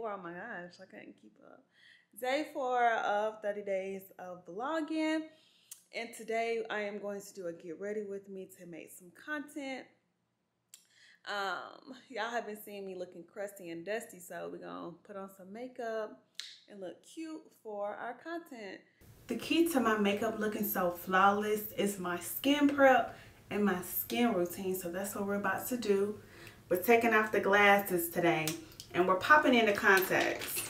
4. Oh my gosh, I couldn't keep up. Day 4 of 30 days of vlogging. And today I am going to do a get ready with me to make some content. Y'all have been seeing me looking crusty and dusty, so we're gonna put on some makeup and look cute for our content. The key to my makeup looking so flawless is my skin prep and my skin routine, so that's what we're about to do. We're taking off the glasses today and we're popping in the contacts.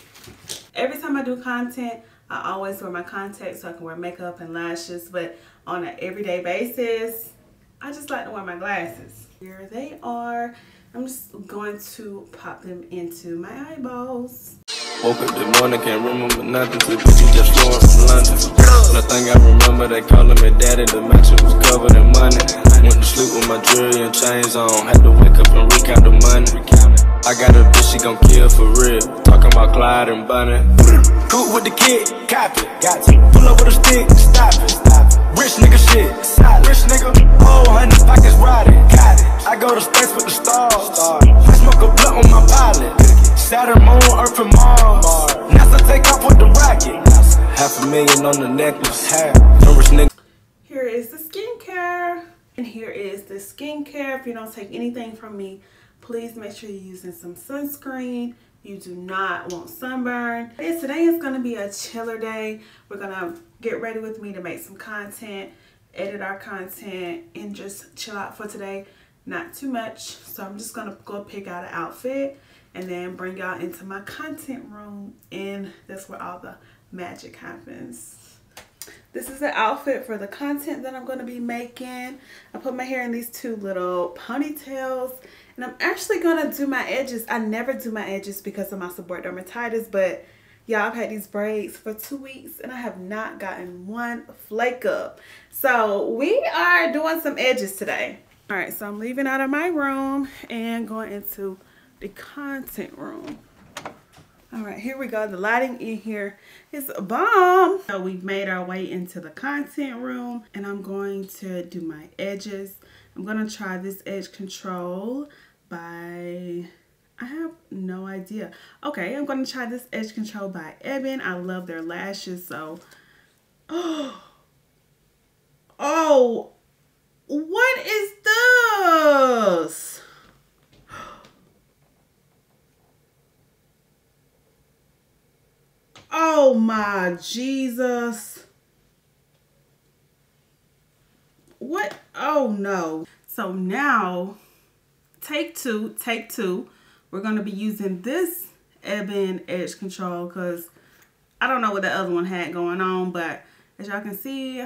Every time I do content, I always wear my contacts so I can wear makeup and lashes, but on an everyday basis, I just like to wear my glasses. Here they are. I'm just going to pop them into my eyeballs. Woke up this morning, can't remember nothing. Two bitches just flowing from London. The thing I remember, they calling me daddy. The mansion was covered in money. Went to sleep with my jewelry and chains on. Had to wake up and recount the money. I got a bitch, she gon' kill for real. Talking about Clyde and Bunny. Cool with the kid, copy. Got to pull up with a stick, stop it. Rich nigga shit, rich nigga. Oh, 100 pockets riding, got it. I go to space with the stars. I smoke a blunt on my pilot. Saturn, Moon, Earth, and Mars. NASA take off with the rocket. $500,000 on the necklace. Rich nigga. Here is the skincare. And here is the skincare. If you don't take anything from me, please make sure you're using some sunscreen. You do not want sunburn. Today is going to be a chiller day. We're going to get ready with me to make some content, edit our content, and just chill out for today. Not too much. So I'm just going to go pick out an outfit and then bring y'all into my content room. And that's where all the magic happens. This is the outfit for the content that I'm going to be making. I put my hair in these 2 little ponytails. And I'm actually going to do my edges. I never do my edges because of my seborrheic dermatitis. But y'all, I've had these braids for 2 weeks and I have not gotten one flake up. So we are doing some edges today. All right, so I'm leaving out of my room and going into the content room. All right, here we go. The lighting in here is a bomb. So we've made our way into the content room and I'm going to do my edges. I'm going to try this edge control by, I have no idea. Okay, I'm going to try this edge control by Ebin. I love their lashes, so. Oh, what is this? Oh my Jesus. What? Oh no. So now, take two. We're going to be using this Ebin edge control because I don't know what the other one had going on, but as y'all can see,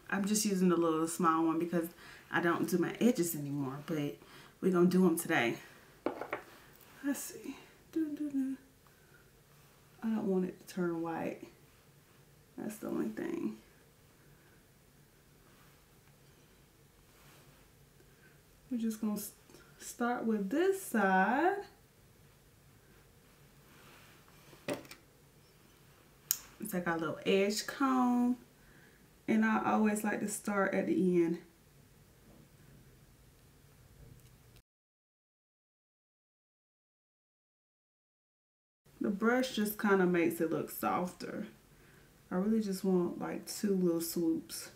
I'm just using the little small one because I don't do my edges anymore, but we're going to do them today. Let's see. I don't want it to turn white. That's the only thing. We're just going to start with this side. Take our little edge comb. And I always like to start at the end. The brush just kind of makes it look softer. I really just want like 2 little swoops.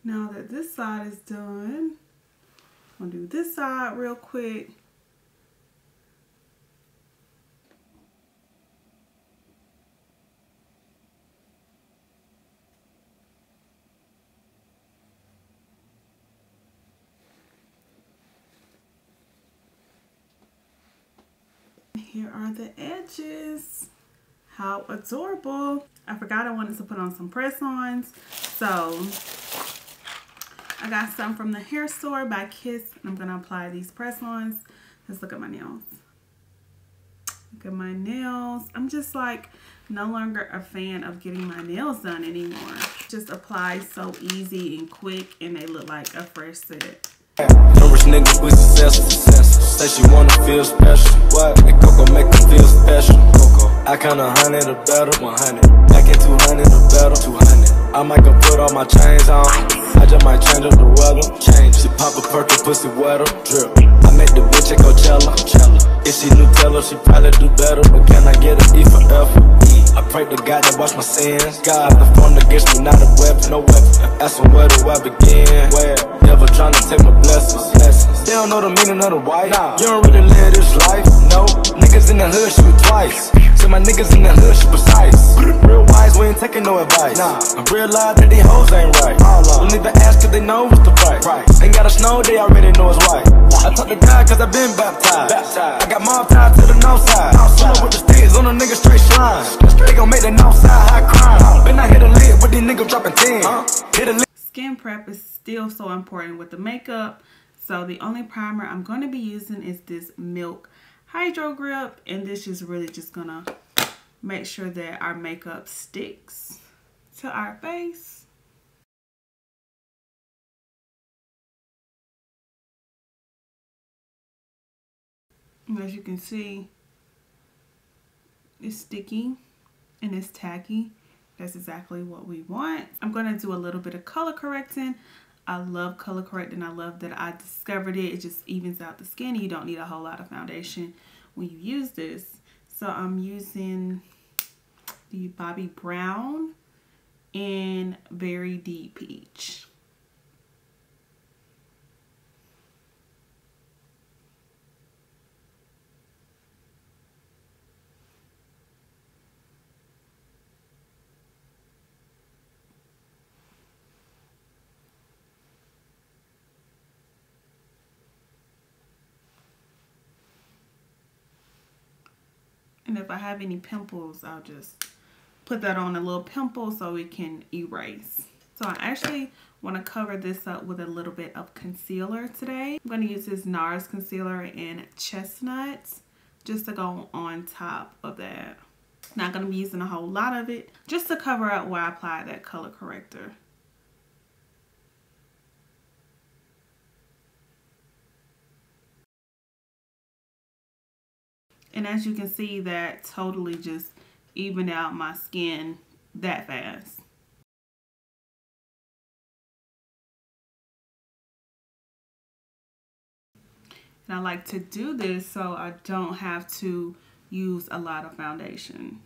Now that this side is done, I'm gonna do this side real quick. Here are the edges. How adorable. I forgot I wanted to put on some press-ons. So I got some from the hair store by Kiss. And I'm going to apply these press-ons. Let's look at my nails. Look at my nails. I'm just like no longer a fan of getting my nails done anymore. Just apply so easy and quick and they look like a fresh set. No rich niggas with successful. Say she wanna feel special. What? And Coco make her feel special. Coco. I count 100 or better. 100. Back at 200 or better. 200. I might go put all my chains on. I just might change up the weather. Change. She pop a perk and pussy wetter. Drip. I make the bitch at Coachella. If she Nutella, she probably do better. But can I get an E for effort? I pray to God that wash my sins. God, the form against me, not a weapon. No weapon. Asking where do I begin? Where? Never trying to take my blessings. They don't know the meaning of the white. You don't really live this life. No. Niggas in the hood shoot twice. So my niggas in the hood shoot precise. Real wise, we ain't taking no advice. I realize that these hoes ain't right. Don't need to ask cause they know what's the price. Ain't gotta snow, they already know it's white. I talk to God cause I been baptized. I got mob tied to the north side. Pull with the sticks on a nigga straight slime. They gon' make the north side high crime. Been out hit a lid with these niggas dropping 10. Hit a lid. Skin prep is still so important with the makeup. So the only primer I'm going to be using is this Milk Hydro Grip. And this is really just going to make sure that our makeup sticks to our face. And as you can see, it's sticky and it's tacky. That's exactly what we want. I'm going to do a little bit of color correcting. I love color correcting. I love that I discovered it. It just evens out the skin. You don't need a whole lot of foundation when you use this. So I'm using the Bobbi Brown in Very Deep Peach. And if I have any pimples, I'll just put that on a little pimple so it can erase. So I actually want to cover this up with a little bit of concealer today. I'm going to use this Nars Concealer in Chestnut just to go on top of that. Not going to be using a whole lot of it, just to cover up where I apply that color corrector. And as you can see, that totally just evened out my skin that fast. And I like to do this so I don't have to use a lot of foundation.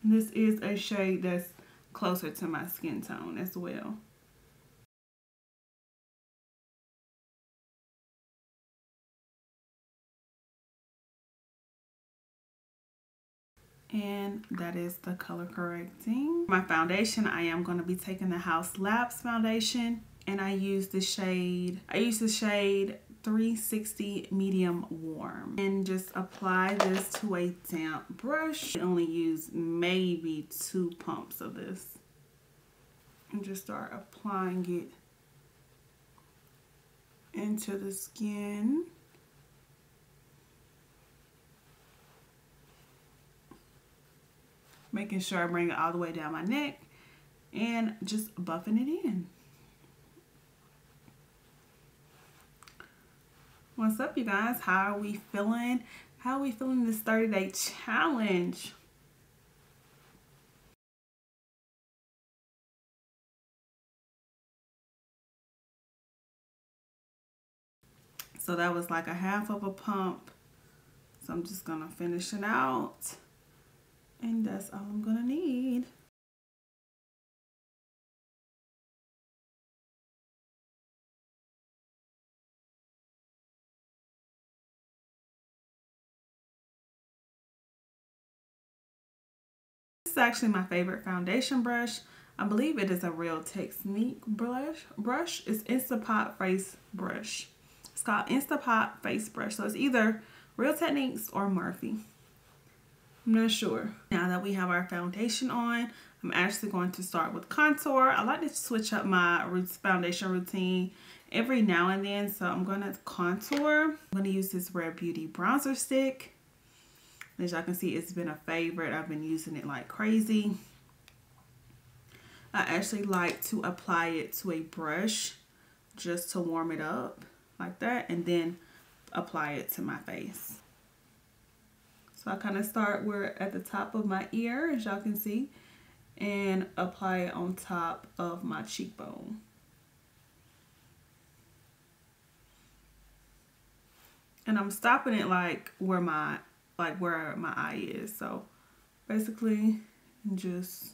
This is a shade that's closer to my skin tone as well. And that is the color correcting. My foundation, I am going to be taking the Haus Labs foundation, and I use the shade 360 medium warm, and just apply this to a damp brush. I only use maybe 2 pumps of this and just start applying it into the skin. Making sure I bring it all the way down my neck and just buffing it in. What's up, you guys? How are we feeling? How are we feeling this 30-day challenge? So that was like a half of a pump. So I'm just gonna finish it out. And that's all I'm gonna need. This is actually my favorite foundation brush. I believe it is a Real Technique brush. It's Instapot face brush. It's called Instapot face brush. So it's either Real Techniques or Murphy. I'm not sure. Now that we have our foundation on, I'm actually going to start with contour. I like to switch up my foundation routine every now and then. So I'm going to contour. I'm going to use this Rare Beauty bronzer stick. As y'all can see, it's been a favorite. I've been using it like crazy. I actually like to apply it to a brush just to warm it up like that, and then apply it to my face. So I kind of start where at the top of my ear, as y'all can see, and apply it on top of my cheekbone. And I'm stopping it like where my eye is. So basically just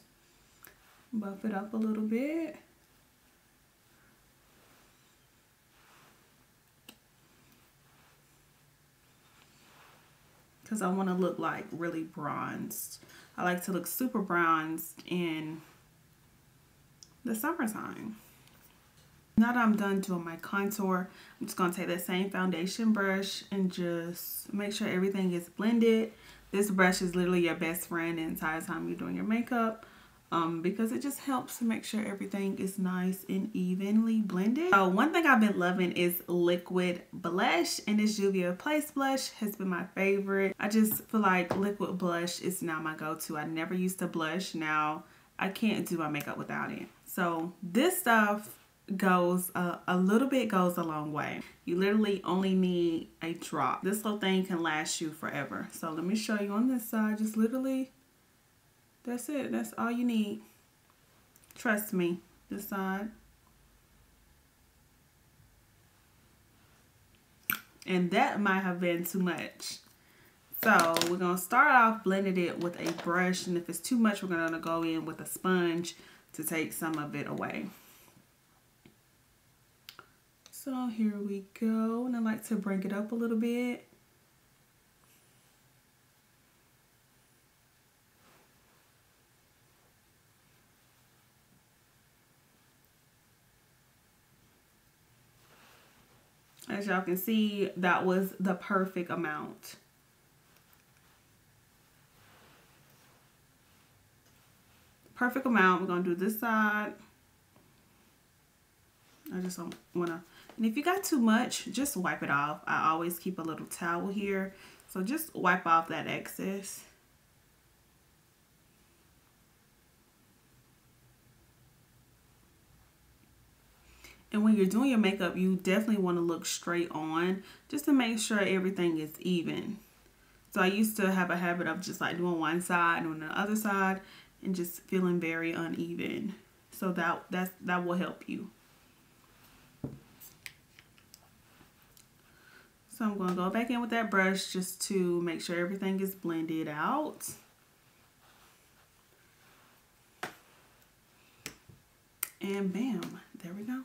buff it up a little bit. Because I want to look like really bronzed. I like to look super bronzed in the summertime. Now that I'm done doing my contour, I'm just going to take that same foundation brush and just make sure everything is blended. This brush is literally your best friend the entire time you're doing your makeup, because it just helps to make sure everything is nice and evenly blended. One thing I've been loving is liquid blush, and this Juvia's Place blush has been my favorite. I just feel like liquid blush is now my go-to. I never used to blush. Now I can't do my makeup without it. So this stuff goes a little bit goes a long way. You literally only need a drop. This little thing can last you forever. So let me show you on this side. Just literally, that's it. That's all you need. Trust me. This side. And that might have been too much. So we're going to start off blending it with a brush, and if it's too much, we're going to go in with a sponge to take some of it away. So here we go, and I like to bring it up a little bit. As y'all can see, that was the perfect amount. Perfect amount. We're gonna do this side. I just don't wanna. And if you got too much, just wipe it off. I always keep a little towel here. So just wipe off that excess. And when you're doing your makeup, you definitely want to look straight on just to make sure everything is even. So I used to have a habit of just like doing one side and on the other side and just feeling very uneven. So that will help you. So I'm going to go back in with that brush just to make sure everything is blended out. And bam, there we go.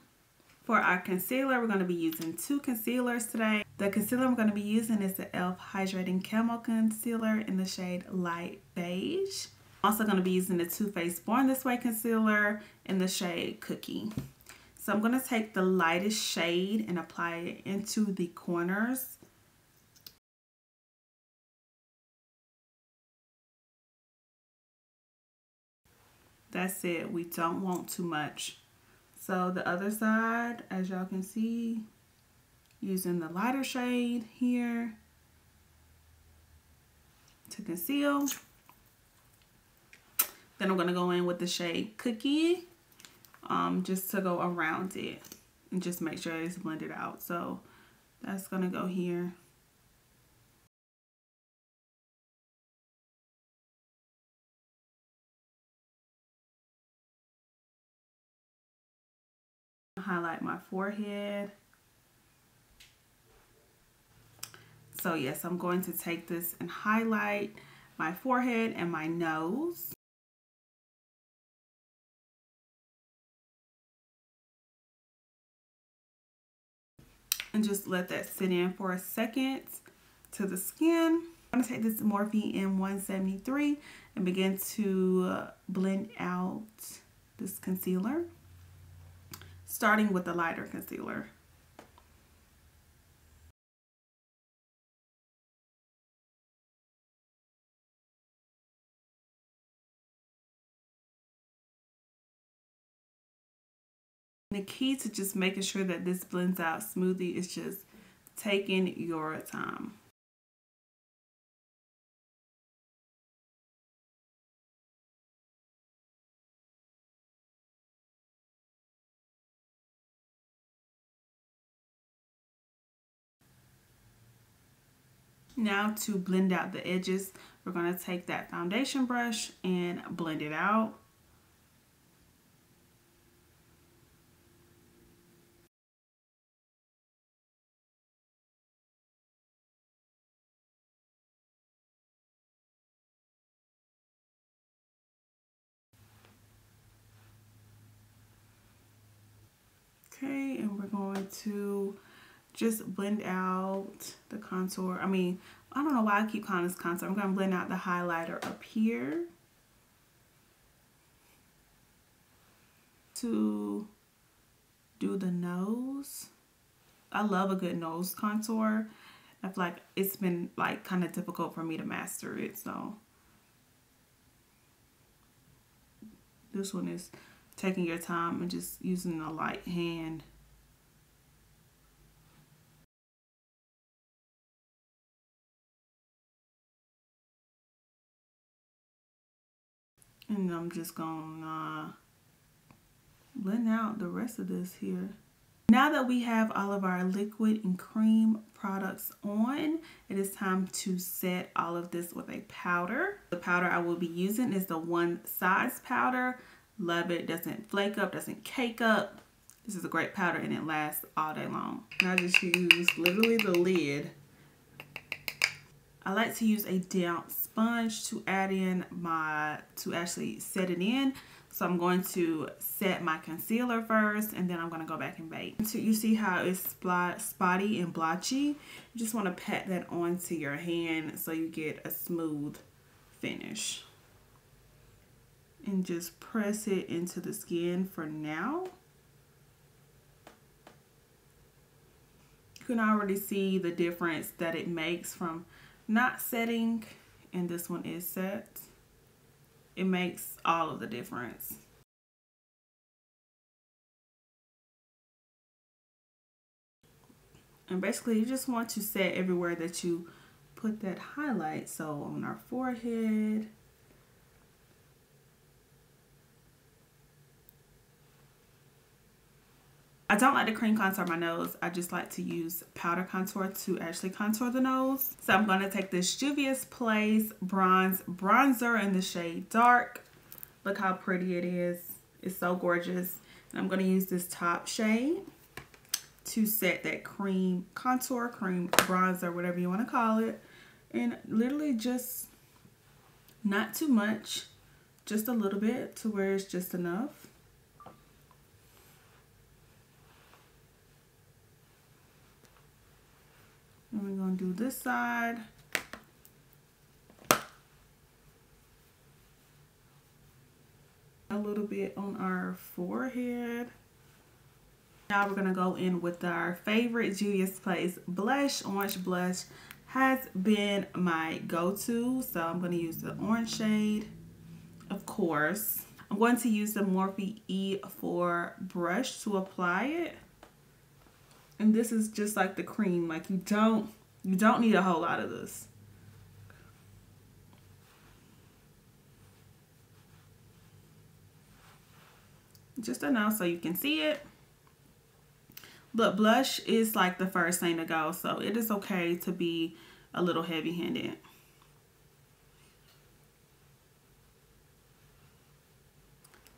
For our concealer, we're going to be using 2 concealers today. The concealer I'm going to be using is the e.l.f. Hydrating Camo Concealer in the shade Light Beige. I'm also going to be using the Too Faced Born This Way Concealer in the shade Cookie. So I'm going to take the lightest shade and apply it into the corners. That's it. We don't want too much. So the other side, as y'all can see, using the lighter shade here to conceal. Then I'm going to go in with the shade Cookie. Just to go around it and just make sure it's blended out. So that's gonna go here. Highlight my forehead. So yes, I'm going to take this and highlight my forehead and my nose. And just let that sit in for a second to the skin. I'm going to take this Morphe M173 and begin to blend out this concealer, starting with the lighter concealer. The key to just making sure that this blends out smoothly is just taking your time. Now to blend out the edges, we're going to take that foundation brush and blend it out. Okay, and we're going to just blend out the contour. I mean, I don't know why I keep calling this contour. I'm going to blend out the highlighter up here to do the nose. I love a good nose contour. I feel like it's been like kind of difficult for me to master it, so this one is taking your time and just using a light hand. And I'm just gonna blend out the rest of this here. Now that we have all of our liquid and cream products on, it is time to set all of this with a powder. The powder I will be using is the One Size powder. Love it. Doesn't flake up, doesn't cake up. This is a great powder and it lasts all day long. And I just use literally the lid. I like to use a damp sponge to add in to actually set it in. So I'm going to set my concealer first and then I'm going to go back and bake. So you see how it's spotty and blotchy? You just want to pat that onto your hand so you get a smooth finish. And just press it into the skin for now. You can already see the difference that it makes from not setting and this one is set. It makes all of the difference. And basically you just want to set everywhere that you put that highlight. So on our forehead, I don't like to cream contour my nose. I just like to use powder contour to actually contour the nose. So I'm going to take this Juvia's Place Bronzer in the shade Dark. Look how pretty it is. It's so gorgeous. And I'm going to use this top shade to set that cream contour, cream bronzer, whatever you want to call it. And literally just not too much, just a little bit to where it's just enough. And we're going to do this side. A little bit on our forehead. Now we're going to go in with our favorite Juvia's Place blush. Orange blush has been my go-to. So I'm going to use the orange shade, of course. I'm going to use the Morphe E4 brush to apply it. And this is just like the cream. Like you don't need a whole lot of this. Just enough so you can see it. But blush is like the first thing to go, so it is okay to be a little heavy-handed.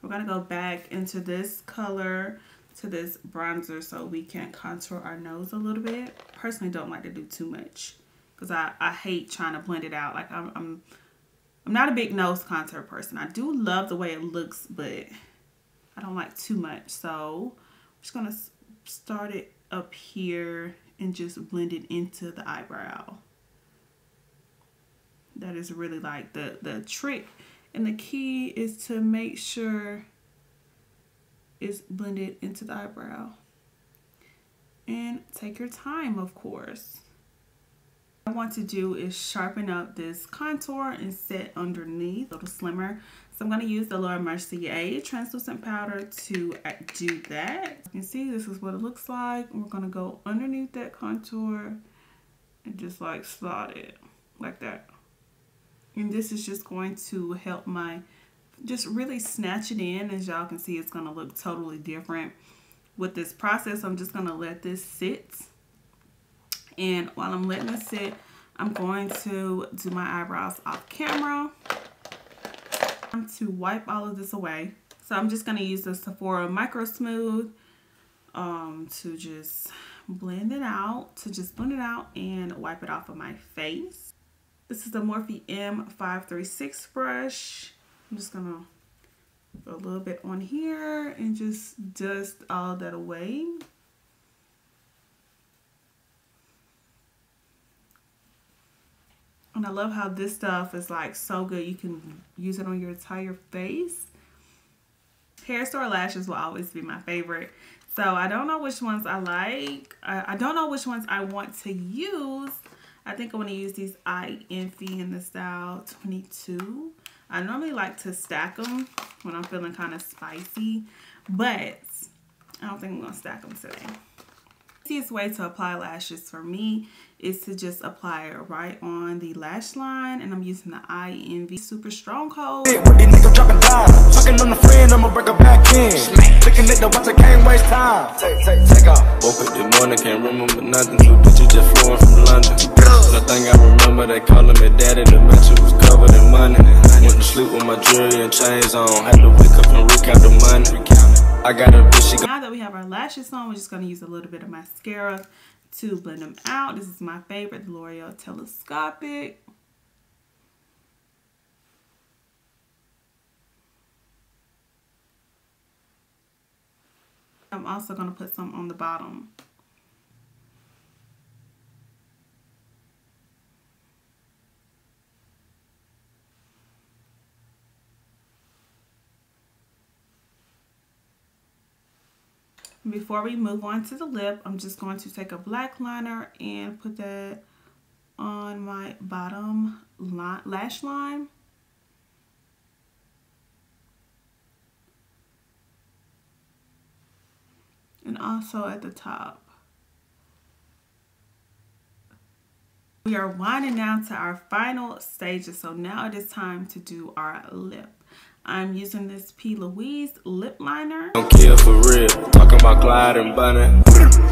We're gonna go back into this color, to this bronzer, so we can contour our nose a little bit. Personally, don't like to do too much because I hate trying to blend it out. Like I'm not a big nose contour person. I do love the way it looks, but I don't like too much. So I'm just gonna start it up here and just blend it into the eyebrow. That is really like the trick, and the key is to make sure it's blended into the eyebrow. And take your time, of course. What I want to do is sharpen up this contour and set underneath a little slimmer. So I'm going to use the Laura Mercier translucent powder to do that. You can see this is what it looks like. And we're going to go underneath that contour and just like slot it like that. And this is just going to help my, just really snatch it in. As y'all can see, it's going to look totally different with this process. I'm just going to let this sit. And while I'm letting it sit, I'm going to do my eyebrows off camera. I'm to wipe all of this away. So I'm just going to use the Sephora Micro Smooth to just blend it out, and wipe it off of my face. This is the Morphe M536 brush. I'm just going to put a little bit on here and just dust all that away. And I love how this stuff is like so good. You can use it on your entire face. Hair store lashes will always be my favorite. So I don't know which ones I like. I don't know which ones I want to use. I think I want to use these Eye Envy in the style 22. I normally like to stack them when I'm feeling kind of spicy, but I don't think I'm going to stack them today. The easiest way to apply lashes for me is to just apply it right on the lash line, and I'm using the Eye Envy Super Strong Coat. Fucking on the friend, I'ma break her back in. Looking at the watch, I can't waste time. Take off. Woke up this morning, can't remember nothing. Two bitches just flowing from London. The thing I remember, they calling me daddy. The mansion was covered in money. Went to sleep with my jewelry and chains on. Had to wake up and recount the money. I got a bitch. Now that we have our lashes on, we're just going to use a little bit of mascara to blend them out. This is my favorite, the L'Oreal Telescopic. I'm also going to put some on the bottom. Before we move on to the lip, I'm just going to take a black liner and put that on my bottom lash line. And also at the top. We are winding down to our final stages, so now it is time to do our lip. I'm using this P. Louise lip liner. Don't kill for real, talking about Clyde and Bunny.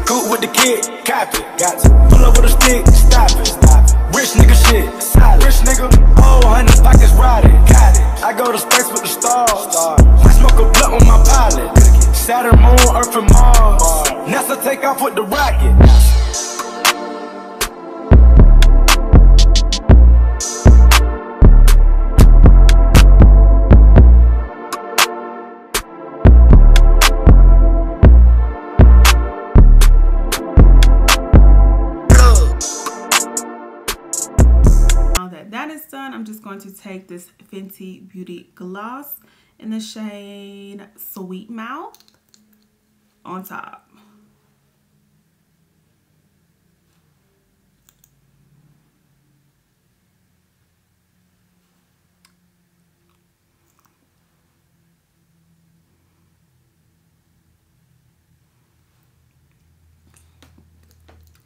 Cool with the kid, copy, got to pull up with a stick, stop it. Rich nigga shit, solid. Rich nigga, oh, 100 pockets riding, got it. I go to space with the stars. I smoke a blunt with my pilot. Saturn, Moon, Earth, and Mars. NASA take off with the rocket. That is done. I'm just going to take this Fenty Beauty Gloss in the shade Sweet Mouth on top.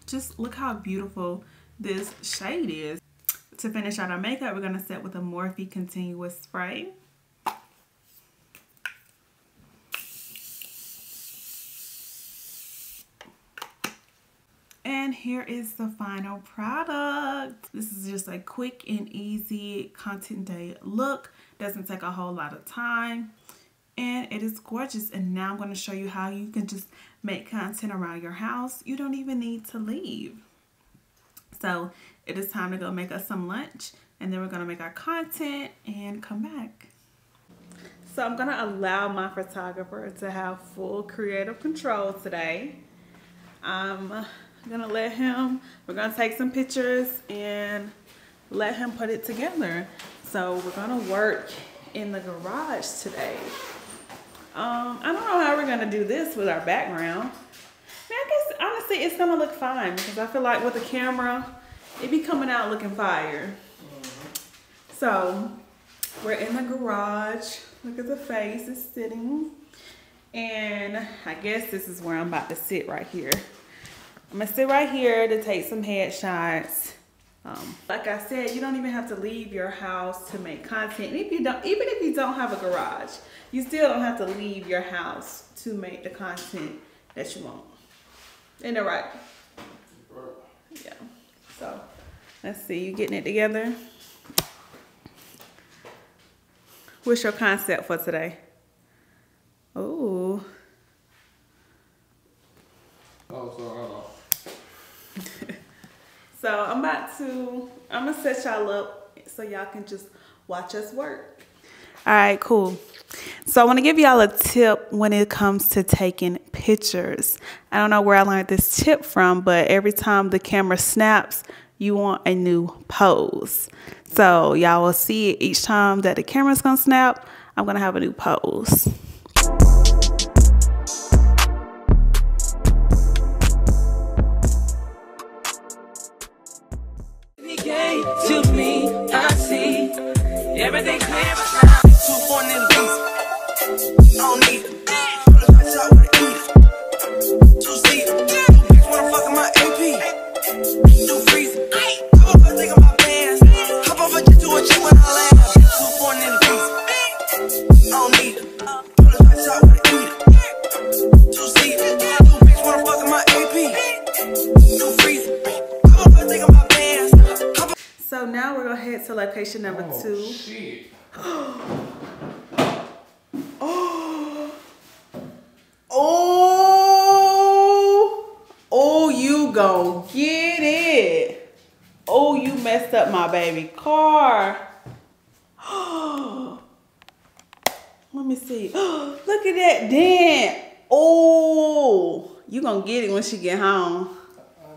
Just look how beautiful this shade is. To finish out our makeup, we're going to set with a Morphe Continuous Spray. And here is the final product. This is just a quick and easy content day look. Doesn't take a whole lot of time. And it is gorgeous. And now I'm going to show you how you can just make content around your house. You don't even need to leave. So it is time to go make us some lunch, and then we're going to make our content and come back. So I'm going to allow my photographer to have full creative control today. I'm going to let him, we're going to take some pictures and let him put it together. So we're going to work in the garage today. I don't know how we're going to do this with our background. I guess honestly it's gonna look fine because I feel like with the camera it be coming out looking fire. So we're in the garage. Look at the face, it's sitting. And I guess this is where I'm about to sit right here. I'm gonna sit right here to take some headshots. Like I said, you don't even have to leave your house to make content. And if you don't, even if you don't have a garage, you still don't have to leave your house to make the content that you want. Ain't that right? Yeah. So Let's see, you getting it together? What's your concept for today? Oh. Oh, so So I'm gonna set y'all up so y'all can just watch us work. All right, cool. So I want to give y'all a tip when it comes to taking pictures. I don't know where I learned this tip from, but every time the camera snaps, you want a new pose. So y'all will see it each time that the camera's gonna snap, I'm gonna have a new pose. To me, I see everything clear now. 2 4 in the piece. Don't need it. Put a bitch out with an eater. 2 seater. Bitch wanna fuck in my AP. 2 freezer. Hop up and take my pants. Hop off and get to a chick when I land. 2 4 in the piece. Don't need it. Put a bitch out with an eater. 2 seater. Bitch wanna fuck in my AP. 2 freezer. Hop up and take my pants. So now we're gonna head to location number 2. Shit. Oh, you gon' get it. Oh, you messed up my baby car. Let me see. Look at that dent. Oh, you gonna get it when she get home.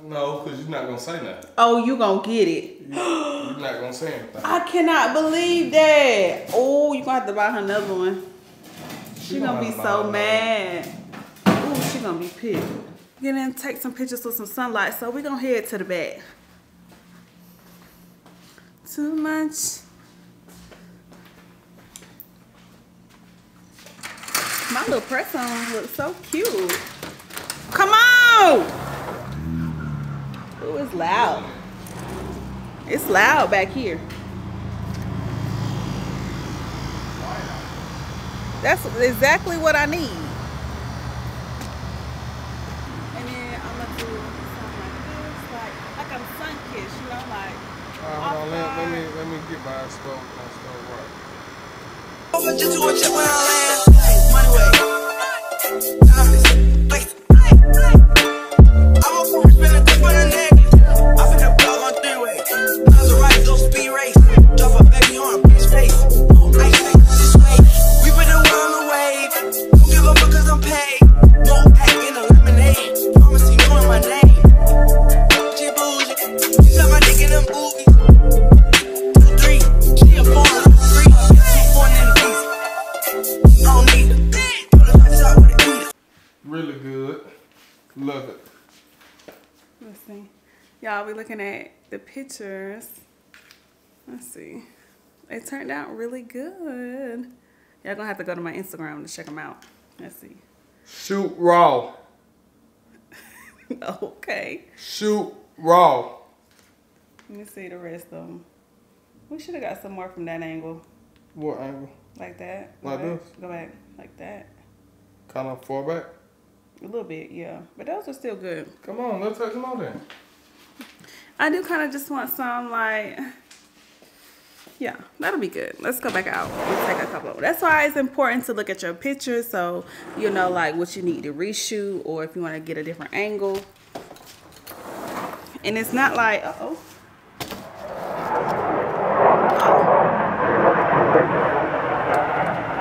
No, because you're not going to say nothing. Oh, you gonna get it. You're not going to say anything. I cannot believe that. Oh, you gonna have to buy her another one. She gonna be so mad. Oh, she gonna be pissed. Get in, take some pictures with some sunlight. So we're gonna head to the back. Too much. My little press on looks so cute. Come on! Ooh, it's loud. It's loud back here. That's exactly what I need. And then I'm gonna do something like this, like I'm sun-kissed, you know, like. Hold on, let me get my stove right. Over just to a check when I land. Money way. I won't come spend a tip on the neck. I finna plug on 3-way. Cause the right go speed race. Drop a baby on a bitch face. I ain't this way. We put the world on the wave. Don't give a fuck cause I'm paid. No pack in a lemonade. Promise you knowing my name. She bougie. She got my dick in them boobies. 2 3. She a 4 3. 2 4 in the piece. Don't need it. Put a bitch out with an eater. Really good. Love it. Let's see. Y'all be looking at the pictures. Let's see. It turned out really good. Y'all gonna have to go to my Instagram to check them out. Let's see. Shoot raw. Okay. Shoot raw. Let me see the rest of them. We should have got some more from that angle. What angle? Like that. Like this? Go back. Like that. Kind of far back? A little bit, yeah. But those are still good. Come on, let's take some more then. I do kind of just want some like, yeah, that'll be good. Let's go back out and take a couple of them. That's why it's important to look at your pictures so you know like what you need to reshoot or if you want to get a different angle. And it's not like, uh-oh.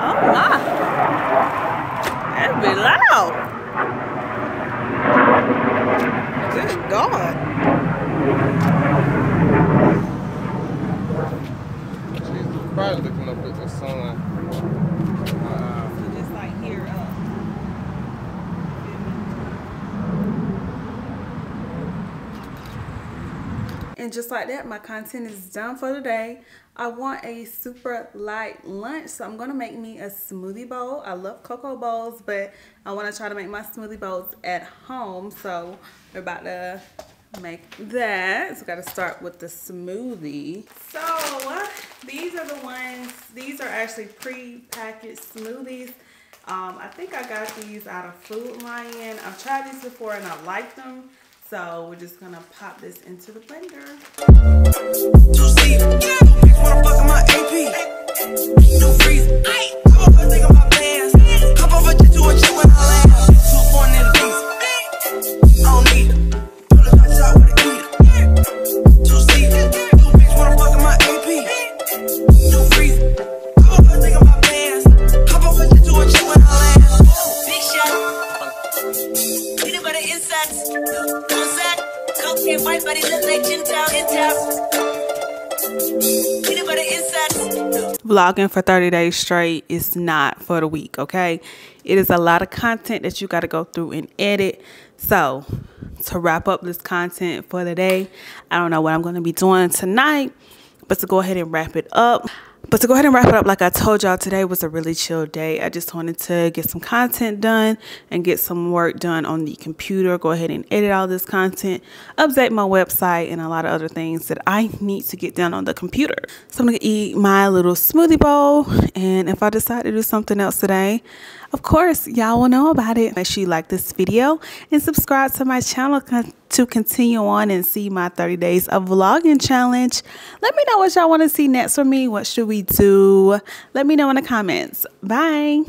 Oh my. That'd be loud. Good God. She's probably looking up at the sun. So just like here up. And just like that, my content is done for today. I want a super light lunch, so I'm gonna make me a smoothie bowl. I love cocoa bowls, but I want to try to make my smoothie bowls at home. So we're about to make that. So gotta start with the smoothie. So these are the ones, these are actually pre-packaged smoothies. I think I got these out of Food Lion. I've tried these before and I like them. So we're just gonna pop this into the blender. Vlogging for 30 days straight is not for the week, okay? It is a lot of content that you got to go through and edit. So to wrap up this content for the day, I don't know what I'm going to be doing tonight, but to go ahead and wrap it up. Like I told y'all, today was a really chill day. I just wanted to get some content done and get some work done on the computer. Go ahead and edit all this content, update my website, and a lot of other things that I need to get done on the computer. So I'm going to eat my little smoothie bowl. And if I decide to do something else today, of course, y'all will know about it. Make sure you like this video and subscribe to my channel to continue on and see my 30 days of vlogging challenge. Let me know what y'all want to see next from me. What should we do? Let me know in the comments. Bye.